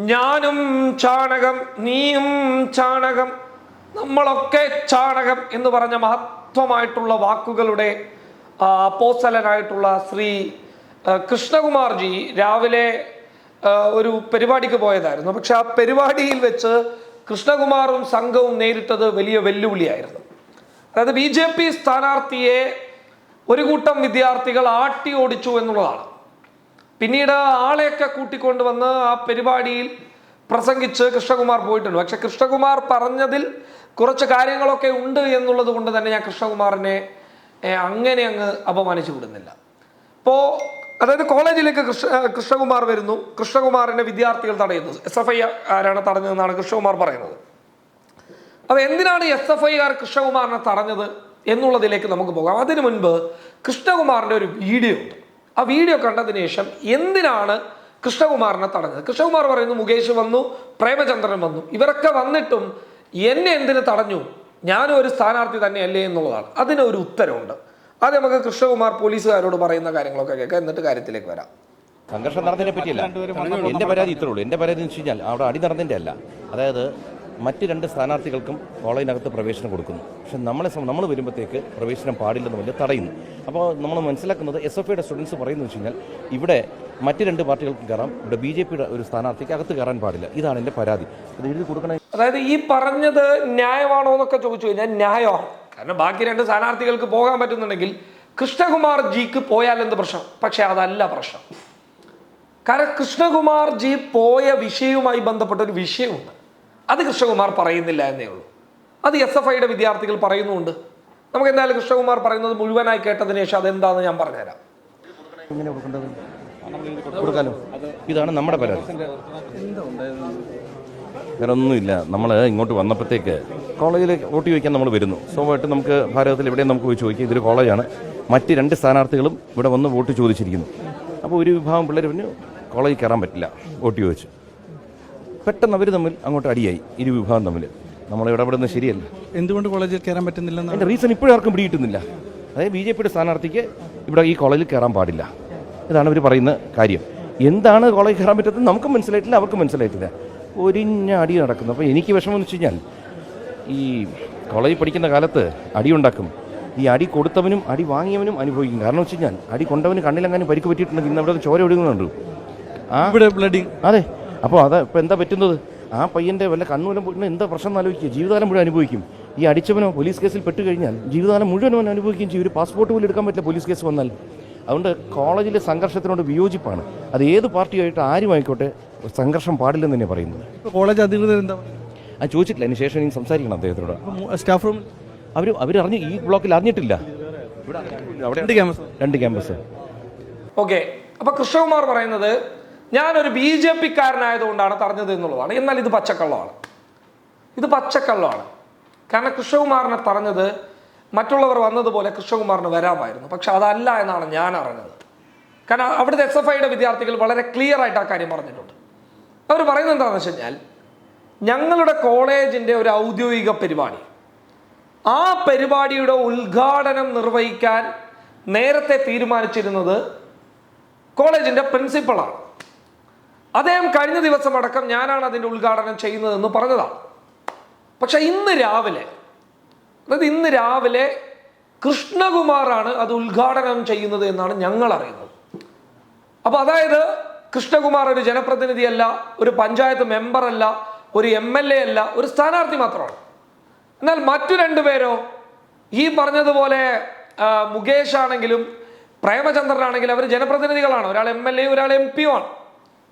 ഞാനും ചാണകം നീയും ചാണകം നമ്മളൊക്കെ ചാണകം എന്ന് പറഞ്ഞ മഹത്വമായിട്ടുള്ള വാക്കുകളുടെ അപ്പോസ്തലനായിട്ടുള്ള ശ്രീ കൃഷ്ണകുമാർജി രാവിലെ ഒരു പരിപാടിക്ക് പോയതായിരുന്നു. പക്ഷെ ആ പരിപാടിയിൽ വെച്ച് കൃഷ്ണകുമാറും സംഘവും നേരിട്ടത് വലിയ വെല്ലുവിളിയായിരുന്നു. അതായത് BJP സ്ഥാനാർത്ഥിയെ ഒരു കൂട്ടം വിദ്യാർത്ഥികൾ ആട്ടി ഓടിച്ചു എന്നുള്ളതാണ്. പിന്നീട് ആളെയൊക്കെ കൂട്ടിക്കൊണ്ടുവന്ന് ആ പരിപാടിയിൽ പ്രസംഗിച്ച് കൃഷ്ണകുമാർ പോയിട്ടുണ്ട്. പക്ഷെ കൃഷ്ണകുമാർ പറഞ്ഞതിൽ കുറച്ച് കാര്യങ്ങളൊക്കെ ഉണ്ട് എന്നുള്ളത് കൊണ്ട് തന്നെ ഞാൻ കൃഷ്ണകുമാറിനെ അങ്ങനെ അങ്ങ് അപമാനിച്ചു വിടുന്നില്ല. അപ്പോൾ അതായത് കോളേജിലേക്ക് കൃഷ്ണകുമാർ വരുന്നു. കൃഷ്ണകുമാറിനെ വിദ്യാർത്ഥികൾ തടയുന്നു. SFI ആരാണ് തടഞ്ഞതെന്നാണ് കൃഷ്ണകുമാർ പറയുന്നത്. അപ്പോൾ എന്തിനാണ് SFI കാർ കൃഷ്ണകുമാറിനെ തടഞ്ഞത് എന്നുള്ളതിലേക്ക് നമുക്ക് പോകാം. അതിനു മുൻപ് കൃഷ്ണകുമാറിൻ്റെ ഒരു വീഡിയോ ഉണ്ട്. ആ വീഡിയോ കണ്ടതിന് ശേഷം എന്തിനാണ് കൃഷ്ണകുമാറിനെ തടഞ്ഞത്? കൃഷ്ണകുമാർ പറയുന്നു, മുകേഷ് വന്നു, പ്രേമചന്ദ്രൻ വന്നു, ഇവരൊക്കെ വന്നിട്ടും എന്നെ എന്തിന് തടഞ്ഞു, ഞാനും ഒരു സ്ഥാനാർത്ഥി തന്നെയല്ലേ എന്നുള്ളതാണ്. അതിനൊരു ഉത്തരവുണ്ട്. അത് നമുക്ക് കൃഷ്ണകുമാർ പോലീസുകാരോട് പറയുന്ന കാര്യങ്ങളൊക്കെ കേൾക്കാം, എന്നിട്ട് കാര്യത്തിലേക്ക് വരാം. സംഘർഷം നടന്നതിനെ പറ്റിയല്ല എന്റെ പരാതി ഇത്രേ ഉള്ളൂ. എന്റെ പരാതി എന്ന് വെച്ച് കഴിഞ്ഞാൽ അവിടെ അടി നടന്നതിന്റെ അല്ല. അതായത് മറ്റ് രണ്ട് സ്ഥാനാർത്ഥികൾക്കും കോളേജിനകത്ത് പ്രവേശനം കൊടുക്കുന്നു. പക്ഷെ നമ്മൾ വരുമ്പോഴത്തേക്ക് പ്രവേശനം പാടില്ലെന്ന് പറഞ്ഞ് തടയുന്നു. അപ്പോൾ നമ്മൾ മനസ്സിലാക്കുന്നത് SFIയുടെ സ്റ്റുഡൻസ് പറയുന്നത് വെച്ച് കഴിഞ്ഞാൽ ഇവിടെ മറ്റ് രണ്ട് പാർട്ടികൾക്ക് കയറാം, ഇവിടെ BJPയുടെ ഒരു സ്ഥാനാർത്ഥിക്ക് അകത്ത് കയറാൻ പാടില്ല. ഇതാണ് എൻ്റെ പരാതി. അത് എഴുതി കൊടുക്കണേ. അതായത് ഈ പറഞ്ഞത് ന്യായമാണോ എന്നൊക്കെ ചോദിച്ചു കഴിഞ്ഞാൽ ന്യായമാണ്. കാരണം ബാക്കി രണ്ട് സ്ഥാനാർത്ഥികൾക്ക് പോകാൻ പറ്റുന്നുണ്ടെങ്കിൽ കൃഷ്ണകുമാർ ജിക്ക് പോയാൽ എന്ത് പ്രശ്നം? പക്ഷെ അതല്ല പ്രശ്നം. കാരണം കൃഷ്ണകുമാർ ജി പോയ വിഷയവുമായി ബന്ധപ്പെട്ട ഒരു വിഷയമുണ്ട്. അത് കൃഷ്ണകുമാർ പറയുന്നില്ല എന്നേ ഉള്ളൂ. അത് SFIയുടെ വിദ്യാർത്ഥികൾ പറയുന്നുണ്ട്. നമുക്ക് എന്തായാലും കൃഷ്ണകുമാർ പറയുന്നത് മുഴുവനായി കേട്ടതിന് ശേഷം അതെന്താണെന്ന് ഞാൻ പറഞ്ഞുതരാം. ഇതാണ് നമ്മുടെ പരാതി. വേറെ ഒന്നുമില്ല. നമ്മൾ ഇങ്ങോട്ട് വന്നപ്പോഴത്തേക്ക് കോളേജിൽ വോട്ട് ചോദിക്കാൻ നമ്മൾ വരുന്നു. സ്വാഭാവികമായിട്ട് നമുക്ക് ഭാരതത്തിൽ എവിടെയും നമുക്ക് പോയി ചോദിക്കാം. ഇതൊരു കോളേജാണ്. മറ്റ് രണ്ട് സ്ഥാനാർത്ഥികളും ഇവിടെ വന്ന് വോട്ട് ചോദിച്ചിരിക്കുന്നു. അപ്പോൾ ഒരു വിഭാഗം പിള്ളേർ പറഞ്ഞു കോളേജിൽ കയറാൻ പറ്റില്ല, വോട്ട് ചോദിച്ചു. പെട്ടെന്ന് അവർ തമ്മിൽ അങ്ങോട്ട് അടിയായി, ഇരു വിഭാഗം തമ്മിൽ. നമ്മൾ ഇടപെടുന്നത് ശരിയല്ല. എന്തുകൊണ്ട് കോളേജിൽ കയറാൻ പറ്റുന്നില്ല? അതിൻ്റെ റീസൺ ഇപ്പോഴും ആർക്കും പിടികിട്ടുന്നില്ല. അതായത് BJPയുടെ സ്ഥാനാർത്ഥിക്ക് ഇവിടെ ഈ കോളേജിൽ കയറാൻ പാടില്ല. ഇതാണ് അവർ പറയുന്ന കാര്യം. എന്താണ് കോളേജിൽ കയറാൻ പറ്റുന്നത് നമുക്കും മനസ്സിലായിട്ടില്ല, അവർക്കും മനസ്സിലായിട്ടില്ല. ഒരിഞ്ഞ അടി നടക്കുന്നു. അപ്പോൾ എനിക്ക് വിഷമം എന്ന് വെച്ച് കഴിഞ്ഞാൽ ഈ കോളേജിൽ പഠിക്കുന്ന കാലത്ത് അടിയുണ്ടാക്കും. ഈ അടി കൊടുത്തവനും അടി വാങ്ങിയവനും അനുഭവിക്കും. കാരണം വെച്ച് കഴിഞ്ഞാൽ അടി കൊണ്ടവന് കണ്ണിലെങ്ങാനും പരിക്ക് പറ്റിയിട്ടുണ്ടെങ്കിൽ ഇന്ന് അവിടെ ചോര ഒഴുകുന്നുണ്ട്. ഇവിടെ ബ്ലഡിങ്. അതെ. അപ്പോൾ അത് ഇപ്പോൾ എന്താ പറ്റുന്നത്? ആ പയ്യൻ്റെ വല്ല കണ്ണൂരം പോയിട്ട് എന്താ പ്രശ്നം ആലോചിക്കുക? ജീവിതകാലം മുഴുവൻ അനുഭവിക്കും. ഈ അടിച്ചവനോ പോലീസ് കേസിൽ പെട്ട് കഴിഞ്ഞാൽ ജീവിതകാലം മുഴുവൻ അവൻ അനുഭവിക്കുകയും ചെയ്യും. ഒരു പാസ്പോർട്ട് പോലും എടുക്കാൻ പറ്റില്ല പോലീസ് കേസ് വന്നാൽ. അതുകൊണ്ട് കോളേജിലെ സംഘർഷത്തിനോട് വിയോജിപ്പാണ്. അത് ഏത് പാർട്ടിയായിട്ട് ആരും ആയിക്കോട്ടെ സംഘർഷം പാടില്ലെന്ന് തന്നെ പറയുന്നത്. കോളേജ് അധികൃതർ എന്താ അത് ചോദിച്ചിട്ടില്ല. അതിന് ശേഷം എനിക്ക് സംസാരിക്കണം അദ്ദേഹത്തോട്. സ്റ്റാഫ് റൂം അവരറിഞ്ഞ് ഈ ബ്ലോക്കിൽ അറിഞ്ഞിട്ടില്ല. രണ്ട് ക്യാമ്പസ്. ഓക്കെ. അപ്പൊ കൃഷ്ണകുമാർ പറയുന്നത് ഞാനൊരു BJP കാരനായതുകൊണ്ടാണ് തടഞ്ഞത് എന്നുള്ളതാണ്. എന്നാൽ ഇത് പച്ചക്കള്ളമാണ്. ഇത് പച്ചക്കള്ളമാണ്. കാരണം കൃഷ്ണകുമാറിനെ തടഞ്ഞത് മറ്റുള്ളവർ വന്നതുപോലെ കൃഷ്ണകുമാറിന് വരാമായിരുന്നു. പക്ഷെ അതല്ല എന്നാണ് ഞാൻ അറിഞ്ഞത്. കാരണം അവിടുത്തെ SFIയുടെ വിദ്യാർത്ഥികൾ വളരെ ക്ലിയർ ആയിട്ട് ആ കാര്യം പറഞ്ഞിട്ടുണ്ട്. അവർ പറയുന്നത് എന്താണെന്ന് വെച്ച് കഴിഞ്ഞാൽ ഞങ്ങളുടെ കോളേജിൻ്റെ ഒരു ഔദ്യോഗിക പരിപാടി, ആ പരിപാടിയുടെ ഉദ്ഘാടനം നിർവഹിക്കാൻ നേരത്തെ തീരുമാനിച്ചിരുന്നത് കോളേജിൻ്റെ പ്രിൻസിപ്പളാണ്. അദ്ദേഹം കഴിഞ്ഞ ദിവസം അടക്കം ഞാനാണ് അതിൻ്റെ ഉദ്ഘാടനം ചെയ്യുന്നതെന്ന് പറഞ്ഞതാണ്. പക്ഷെ ഇന്ന് രാവിലെ കൃഷ്ണകുമാറാണ് അത് ഉദ്ഘാടനം ചെയ്യുന്നത് എന്നാണ് ഞങ്ങൾ അറിയുന്നത്. അപ്പൊ അതായത് കൃഷ്ണകുമാർ ഒരു ജനപ്രതിനിധിയല്ല, ഒരു പഞ്ചായത്ത് മെമ്പർ അല്ല, ഒരു MLA അല്ല, ഒരു സ്ഥാനാർത്ഥി മാത്രമാണ്. എന്നാൽ മറ്റു രണ്ടുപേരോ ഈ പറഞ്ഞതുപോലെ മുകേഷ് ആണെങ്കിലും പ്രേമചന്ദ്രനാണെങ്കിലും അവർ ജനപ്രതിനിധികളാണ്. ഒരാൾ MLA, ഒരാൾ MP ആണ്.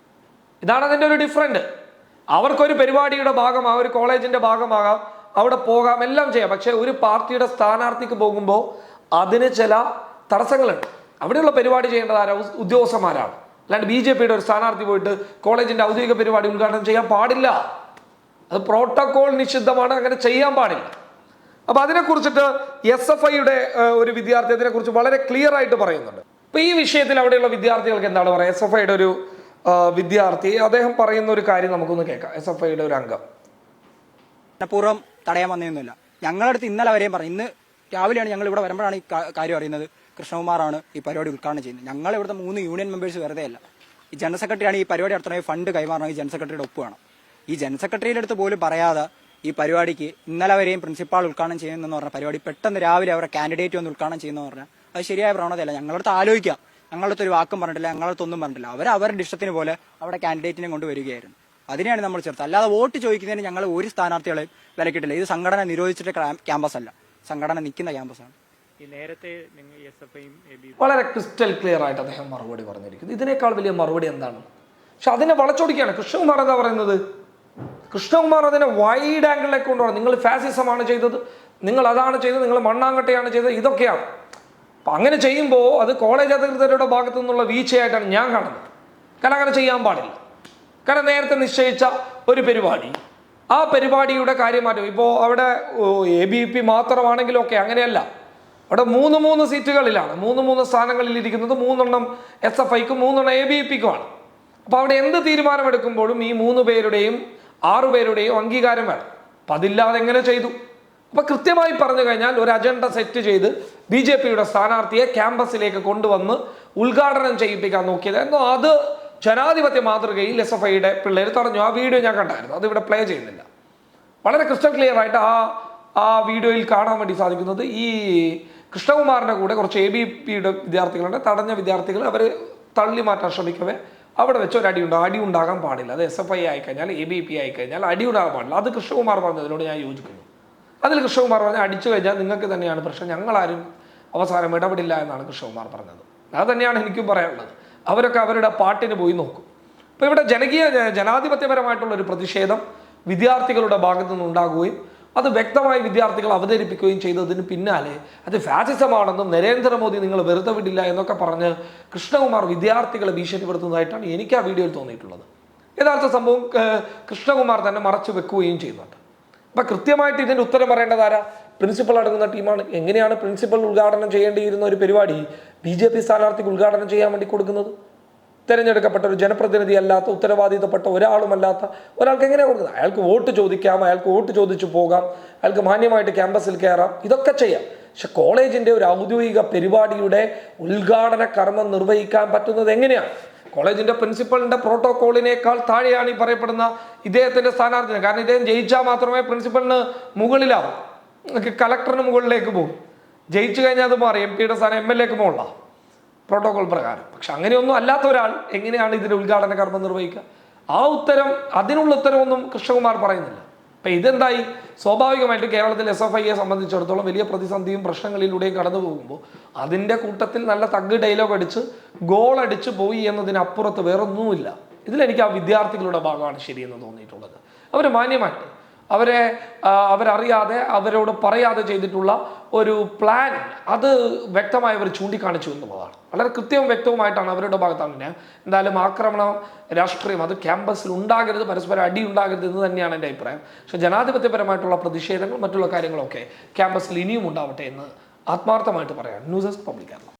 ഇതാണ് അതിൻ്റെ ഒരു ഡിഫറൻറ്റ്. അവർക്കൊരു പരിപാടിയുടെ ഭാഗമാകാം, ഒരു കോളേജിൻ്റെ ഭാഗമാകാം, അവിടെ പോകാം, എല്ലാം ചെയ്യാം. പക്ഷെ ഒരു പാർട്ടിയുടെ സ്ഥാനാർത്ഥിക്ക് പോകുമ്പോൾ അതിന് ചില തടസ്സങ്ങളുണ്ട്. അവിടെയുള്ള പരിപാടി ചെയ്യേണ്ടത് ആരാ? ഉദ്യോഗസ്ഥന്മാരാണ്. അല്ലാണ്ട് BJPയുടെ ഒരു സ്ഥാനാർത്ഥി പോയിട്ട് കോളേജിൻ്റെ ഔദ്യോഗിക പരിപാടി ഉദ്ഘാടനം ചെയ്യാൻ പാടില്ല. അത് പ്രോട്ടോകോൾ നിഷിദ്ധമാണ്, അങ്ങനെ ചെയ്യാൻ പാടില്ല. അപ്പൊ അതിനെക്കുറിച്ചിട്ട് SFIയുടെ ഒരു വിദ്യാർത്ഥി അതിനെക്കുറിച്ച് വളരെ ക്ലിയർ ആയിട്ട് പറയുന്നുണ്ട്. അപ്പൊ ഈ വിഷയത്തിൽ അവിടെയുള്ള വിദ്യാർത്ഥികൾക്ക് എന്താണ് പറയുക? SFIയുടെ ഒരു വിദ്യാർത്ഥി അദ്ദേഹം പറയുന്ന ഒരു കാര്യം നമുക്കൊന്ന് കേൾക്കാം. SFIയുടെ ഒരു അംഗം പൂർവ്വം തടയാൻ വന്നതൊന്നുമില്ല. ഞങ്ങളുടെ അടുത്ത് ഇന്നലെ വരെയും പറഞ്ഞു. ഇന്ന് രാവിലെയാണ് ഞങ്ങൾ ഇവിടെ വരുമ്പോഴാണ് ഈ കാര്യം അറിയുന്നത്. കൃഷ്ണകുമാറാണ് ഈ പരിപാടി ഉദ്ഘാടനം ചെയ്യുന്നത്. ഞങ്ങൾ ഇവിടുത്തെ 3 യൂണിയൻ മെമ്പേഴ്സ് വെറുതെ അല്ല. ഈ ജനറൽ സെക്രട്ടറിയാണ് ഈ പരിപാടി നടത്തണമെങ്കിൽ ഫണ്ട് കൈമാറണമെങ്കിൽ ജനറൽ സെക്രട്ടറിയുടെ ഒപ്പ് വേണം. ഈ ജനറൽ സെക്രട്ടറിയുടെ അടുത്ത് പോലും പറയാതെ ഈ പരിപാടിക്ക് ഇന്നലെ വരെയും പ്രിൻസിപ്പാൾ ഉദ്ഘാടനം ചെയ്യുന്നെന്ന് പറഞ്ഞ പരിപാടി പെട്ടെന്ന് രാവിലെ അവരുടെ കാൻഡിഡേറ്റ് വന്ന് ഉദ്ഘാടനം ചെയ്യുന്നതെന്ന് പറഞ്ഞാൽ അത് ശരിയായ പ്രവണതയല്ല. ഞങ്ങളടുത്ത് ആലോചിക്കാം, ഞങ്ങളടുത്ത് ഒരു വാക്കും പറഞ്ഞിട്ടില്ല, ഞങ്ങളടുത്തൊന്നും പറഞ്ഞിട്ടില്ല. അവരുടെ ഇഷ്ടത്തിന് പോലെ അവിടെ കാൻഡിഡേറ്റിനെ കൊണ്ടുവരികയായിരുന്നു. അതിനെയാണ് നമ്മൾ ചേർത്ത്. അല്ലാതെ വോട്ട് ചോദിക്കുന്നതിന് ഞങ്ങൾ ഒരു സ്ഥാനാർത്ഥികളെയും വിലക്കിട്ടില്ല. ഇത് സംഘടന നിരോധിച്ചിട്ട് ക്യാമ്പസ് അല്ല, സംഘടന നിൽക്കുന്ന ക്യാമ്പസാണ്. വളരെ ക്രിസ്റ്റൽ ക്ലിയർ ആയിട്ട് അദ്ദേഹം മറുപടി പറഞ്ഞിരിക്കുന്നു. ഇതിനേക്കാൾ വലിയ മറുപടി എന്താണ്? പക്ഷെ അതിനെ വളച്ചൊടിക്കുകയാണ് കൃഷ്ണകുമാർ. എന്താ പറയുന്നത്? കൃഷ്ണകുമാർ അതിനെ വൈഡ് ആംഗിളിലേക്ക് കൊണ്ടുപോകണം. നിങ്ങൾ ഫാസിസമാണ് ചെയ്തത്, നിങ്ങൾ അതാണ് ചെയ്തത്, നിങ്ങൾ മണ്ണാങ്കട്ടയാണ് ചെയ്തത്, ഇതൊക്കെയാണ്. അപ്പം അങ്ങനെ ചെയ്യുമ്പോൾ അത് കോളേജ് അധികൃതരുടെ ഭാഗത്തു നിന്നുള്ള വീഴ്ചയായിട്ടാണ് ഞാൻ കാണുന്നത്. കാരണം അങ്ങനെ ചെയ്യാൻ പാടില്ല. കാരണം നേരത്തെ നിശ്ചയിച്ച ഒരു പരിപാടി, ആ പരിപാടിയുടെ കാര്യമാറ്റം ഇപ്പോൾ അവിടെ ABP മാത്രമാണെങ്കിലും ഒക്കെ അങ്ങനെയല്ല. അവിടെ 3 സീറ്റുകളിലാണ്, 3 സ്ഥാനങ്ങളിൽ ഇരിക്കുന്നത്. 3 SFIക്കും 3 ABPക്കുമാണ്. അപ്പോൾ അവിടെ എന്ത് തീരുമാനമെടുക്കുമ്പോഴും ഈ 3 പേരുടെയും 6 പേരുടെയും അംഗീകാരം വേണം. അപ്പം അതില്ലാതെ എങ്ങനെ ചെയ്തു? അപ്പം കൃത്യമായി പറഞ്ഞു കഴിഞ്ഞാൽ ഒരു അജണ്ട സെറ്റ് ചെയ്ത് BJPയുടെ സ്ഥാനാർത്ഥിയെ ക്യാമ്പസിലേക്ക് കൊണ്ടുവന്ന് ഉദ്ഘാടനം ചെയ്യിപ്പിക്കാൻ നോക്കിയത് എന്നോ അത് ജനാധിപത്യ മാതൃകയിൽ SFIയുടെ പിള്ളേർ തടഞ്ഞു. ആ വീഡിയോ ഞാൻ കണ്ടായിരുന്നു, അതിവിടെ പ്ലേ ചെയ്യുന്നില്ല. വളരെ ക്രിസ്റ്റൽ ക്ലിയർ ആയിട്ട് ആ വീഡിയോയിൽ കാണാൻ വേണ്ടി സാധിക്കുന്നത് ഈ കൃഷ്ണകുമാറിൻ്റെ കൂടെ കുറച്ച് ABPയുടെ വിദ്യാർത്ഥികളുണ്ട്, തടഞ്ഞ വിദ്യാർത്ഥികൾ. അവർ തള്ളി മാറ്റാൻ ശ്രമിക്കവേ അവിടെ വെച്ച് ഒരു അടി ഉണ്ടാകാൻ പാടില്ല. അത് SFI ആയിക്കഴിഞ്ഞാൽ ABP ആയിക്കഴിഞ്ഞാൽ അടി ഉണ്ടാകാൻ പാടില്ല. അത് കൃഷ്ണകുമാർ പറഞ്ഞതിനോട് ഞാൻ യോജിക്കുന്നു. അതിൽ കൃഷ്ണകുമാർ പറഞ്ഞാൽ അടിച്ചു കഴിഞ്ഞാൽ നിങ്ങൾക്ക് തന്നെയാണ് പ്രശ്നം, ഞങ്ങളാരും അവസാനം ഇടപെടില്ല എന്നാണ് കൃഷ്ണകുമാർ പറഞ്ഞത്. അത് തന്നെയാണ് എനിക്കും പറയാനുള്ളത്. അവരൊക്കെ അവരുടെ പാട്ടിന് പോയി നോക്കും. അപ്പോൾ ഇവിടെ ജനാധിപത്യപരമായിട്ടുള്ള ഒരു പ്രതിഷേധം വിദ്യാർത്ഥികളുടെ ഭാഗത്തു നിന്നുണ്ടാകുകയും അത് വ്യക്തമായി വിദ്യാർത്ഥികൾ അവതരിപ്പിക്കുകയും ചെയ്തതിന് പിന്നാലെ അത് ഫാസിസമാണെന്നും നരേന്ദ്രമോദി നിങ്ങൾ വെറുതെ വിടില്ല എന്നൊക്കെ പറഞ്ഞ് കൃഷ്ണകുമാർ വിദ്യാർത്ഥികളെ ഭീഷണിപ്പെടുത്തുന്നതായിട്ടാണ് എനിക്ക് ആ വീഡിയോയിൽ തോന്നിയിട്ടുള്ളത്. യഥാർത്ഥ സംഭവം കൃഷ്ണകുമാർ തന്നെ മറച്ചു വെക്കുകയും ചെയ്യുന്നുണ്ട്. അപ്പം കൃത്യമായിട്ട് ഇതിൻ്റെ ഉത്തരം പറയേണ്ടത് ആരാ? പ്രിൻസിപ്പൽ അടങ്ങുന്ന ടീമാണ്. എങ്ങനെയാണ് പ്രിൻസിപ്പൽ ഉദ്ഘാടനം ചെയ്യേണ്ടിയിരുന്ന ഒരു പരിപാടി BJP സ്ഥാനാർത്ഥിക്ക് ഉദ്ഘാടനം ചെയ്യാൻ വേണ്ടി കൊടുക്കുന്നത്? തിരഞ്ഞെടുക്കപ്പെട്ട ഒരു ജനപ്രതിനിധി അല്ലാത്ത, ഉത്തരവാദിത്തപ്പെട്ട ഒരാളുമല്ലാത്ത ഒരാൾക്ക് എങ്ങനെ കൊടുക്കുന്നത്? അയാൾക്ക് വോട്ട് ചോദിക്കാം, അയാൾക്ക് വോട്ട് ചോദിച്ചു പോകാം, അയാൾക്ക് മാന്യമായിട്ട് ക്യാമ്പസിൽ കയറാം, ഇതൊക്കെ ചെയ്യാം. പക്ഷെ കോളേജിൻ്റെ ഒരു ഔദ്യോഗിക പരിപാടിയുടെ ഉദ്ഘാടന കർമ്മം നിർവഹിക്കാൻ പറ്റുന്നത് എങ്ങനെയാണ്? കോളേജിൻ്റെ പ്രിൻസിപ്പളിൻ്റെ പ്രോട്ടോകോളിനേക്കാൾ താഴെയാണ് ഈ പറയപ്പെടുന്ന ഇദ്ദേഹത്തിൻ്റെ സ്ഥാനാർത്ഥിന്. കാരണം ഇദ്ദേഹം ജയിച്ചാൽ മാത്രമേ പ്രിൻസിപ്പളിന് മുകളിലാവും, കളക്ടറിന് മുകളിലേക്ക് പോകും. ജയിച്ചു കഴിഞ്ഞാൽ അത് മാറി MP സ്ഥാനം MLAക്ക് മുകളില പ്രോട്ടോകോൾ പ്രകാരം. പക്ഷെ അങ്ങനെയൊന്നും അല്ലാത്ത ഒരാൾ എങ്ങനെയാണ് ഇതിൻ്റെ ഉദ്ഘാടന കർമ്മം നിർവഹിക്കുക? അതിനുള്ള ഉത്തരവൊന്നും കൃഷ്ണകുമാർ പറയുന്നില്ല. അപ്പം ഇതെന്തായി? സ്വാഭാവികമായിട്ട് കേരളത്തിൽ SFIയെ സംബന്ധിച്ചിടത്തോളം വലിയ പ്രതിസന്ധിയും പ്രശ്നങ്ങളിലൂടെയും കടന്നു പോകുമ്പോൾ അതിൻ്റെ കൂട്ടത്തിൽ നല്ല തഗ് ഡയലോഗ് അടിച്ച് ഗോളടിച്ച് പോയി എന്നതിനപ്പുറത്ത് വേറൊന്നുമില്ല. ഇതിലെനിക്ക് ആ വിദ്യാർത്ഥികളുടെ ഭാഗമാണ് ശരിയെന്ന് തോന്നിയിട്ടുള്ളത്. അവർ മാന്യമായിട്ട് അവരറിയാതെ അവരോട് പറയാതെ ചെയ്തിട്ടുള്ള ഒരു പ്ലാൻ അത് വ്യക്തമായി അവർ ചൂണ്ടിക്കാണിച്ചു എന്നുള്ളതാണ്. വളരെ കൃത്യവും വ്യക്തവുമായിട്ടാണ് അവരുടെ ഭാഗത്താണ്. എന്തായാലും ആക്രമണം രാഷ്ട്രീയം അത് ക്യാമ്പസിൽ ഉണ്ടാകരുത്, പരസ്പരം അടി ഉണ്ടാകരുത് എന്ന് തന്നെയാണ് എൻ്റെ അഭിപ്രായം. പക്ഷെ ജനാധിപത്യപരമായിട്ടുള്ള പ്രതിഷേധങ്ങൾ മറ്റുള്ള കാര്യങ്ങളൊക്കെ ക്യാമ്പസിൽ ഇനിയും ഉണ്ടാവട്ടെ എന്ന് ആത്മാർത്ഥമായിട്ട് പറയാം. News desk public Kerala.